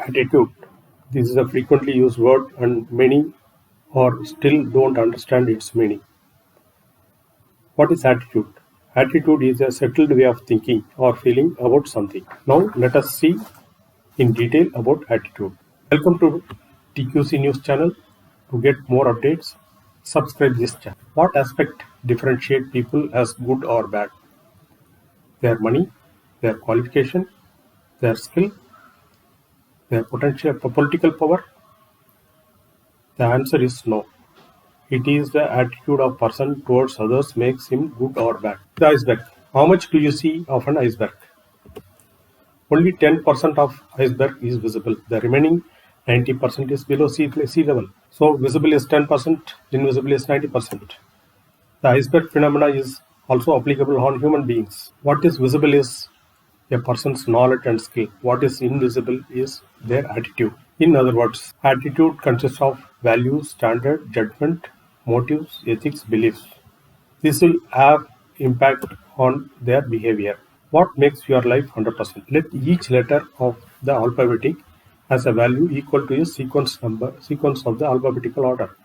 Attitude. This is a frequently used word and many or still don't understand its meaning. What is attitude? Attitude is a settled way of thinking or feeling about something. Now let us see in detail about attitude. Welcome to TQC News channel. To get more updates, subscribe this channel. What aspect differentiate people as good or bad? Their money, their qualification, their skill, their potential political power? The answer is no. It is the attitude of person towards others makes him good or bad. The iceberg. How much do you see of an iceberg? Only 10% of iceberg is visible. The remaining 90% is below sea level. So visible is 10%, invisible is 90%. The iceberg phenomena is also applicable on human beings. What is visible is a person's knowledge and skill. What is invisible is their attitude. In other words, attitude consists of values, standard, judgment, motives, ethics, beliefs. This will have impact on their behavior. What makes your life 100%? Let each letter of the alphabetic has a value equal to a sequence of the alphabetical order.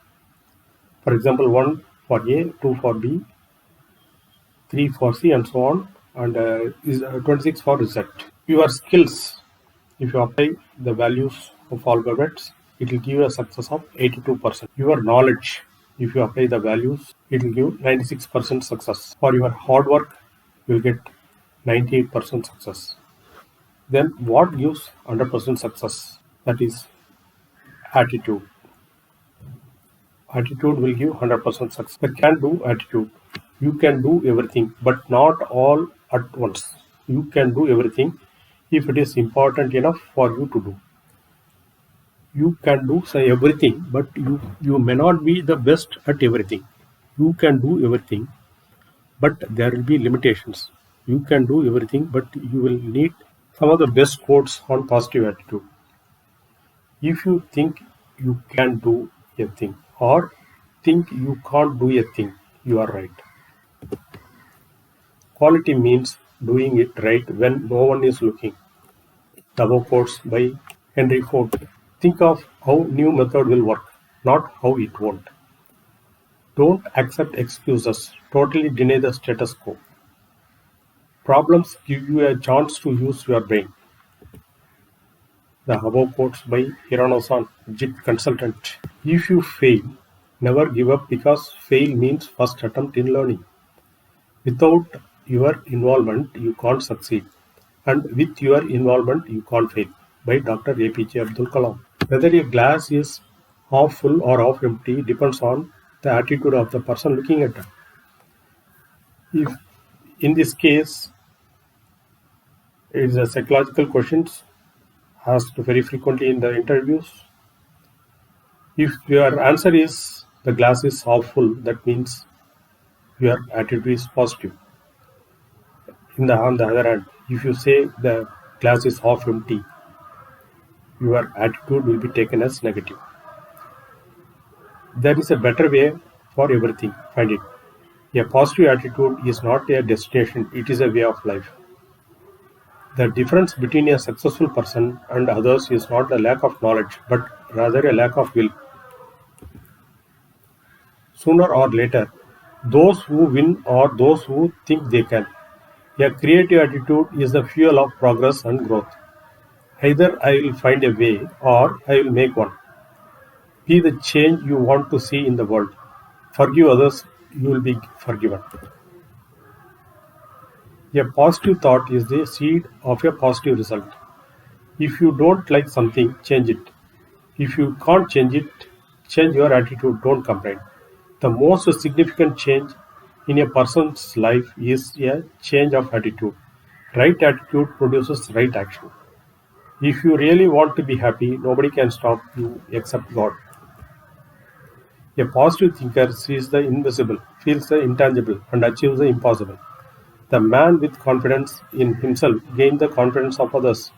For example, 1 for A, 2 for B, 3 for C, and so on, and is 26 for Z. Your skills, if you apply the values of alphabets, it will give you a success of 82%. Your knowledge, if you apply the values, it will give 96% success. For your hard work, you will get 98% success. Then what gives 100% success? That is attitude. Attitude will give 100% success. The can-do attitude. You can do everything, but not all at once. You can do everything if it is important enough for you to do. You can do everything, but you may not be the best at everything. You can do everything, but there will be limitations. You can do everything, but you will need some of the best quotes on positive attitude. If you think you can do a thing or think you can't do a thing, you are right. Quality means doing it right when no one is looking. The above quotes by Henry Ford. Think of how new method will work, not how it won't. Don't accept excuses. Totally deny the status quo. Problems give you a chance to use your brain. The above quotes by Hirano-san, JIT consultant. If you fail, never give up because fail means first attempt in learning. Without your involvement, you can't succeed. And with your involvement, you can't fail. By Dr. APJ Abdul Kalam. Whether a glass is half full or half empty depends on the attitude of the person looking at it. If in this case, it is a psychological questions asked very frequently in the interviews. If your answer is the glass is half full, that means your attitude is positive. On the other hand, if you say the glass is half empty, your attitude will be taken as negative. There is a better way for everything. Find it. A positive attitude is not a destination, it is a way of life. The difference between a successful person and others is not a lack of knowledge, but rather a lack of will. Sooner or later, those who win are those who think they can. A creative attitude is the fuel of progress and growth. Either I will find a way or I will make one. Be the change you want to see in the world. Forgive others, you will be forgiven. A positive thought is the seed of a positive result. If you don't like something, change it. If you can't change it, change your attitude, don't complain. The most significant change in a person's life is a change of attitude. Right attitude produces right action. If you really want to be happy, nobody can stop you except God. A positive thinker sees the invisible, feels the intangible, and achieves the impossible. The man with confidence in himself gains the confidence of others.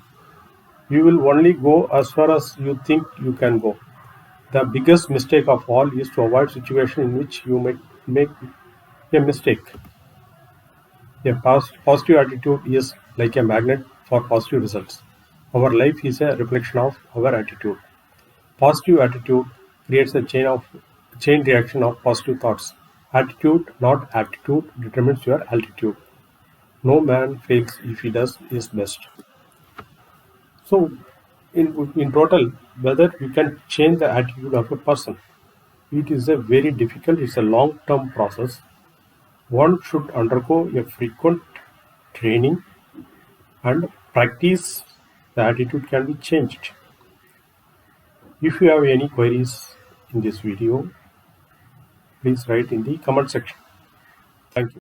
You will only go as far as you think you can go. The biggest mistake of all is to avoid situation in which you might make a mistake. A positive attitude is like a magnet for positive results. Our life is a reflection of our attitude. Positive attitude creates a chain reaction of positive thoughts. Attitude, not aptitude, determines your altitude. No man fails if he does his best. So, in total, whether you can change the attitude of a person, it is a very difficult, it's a long-term process. One should undergo a frequent training and practice. The attitude can be changed. If you have any queries in this video, please write in the comment section. Thank you.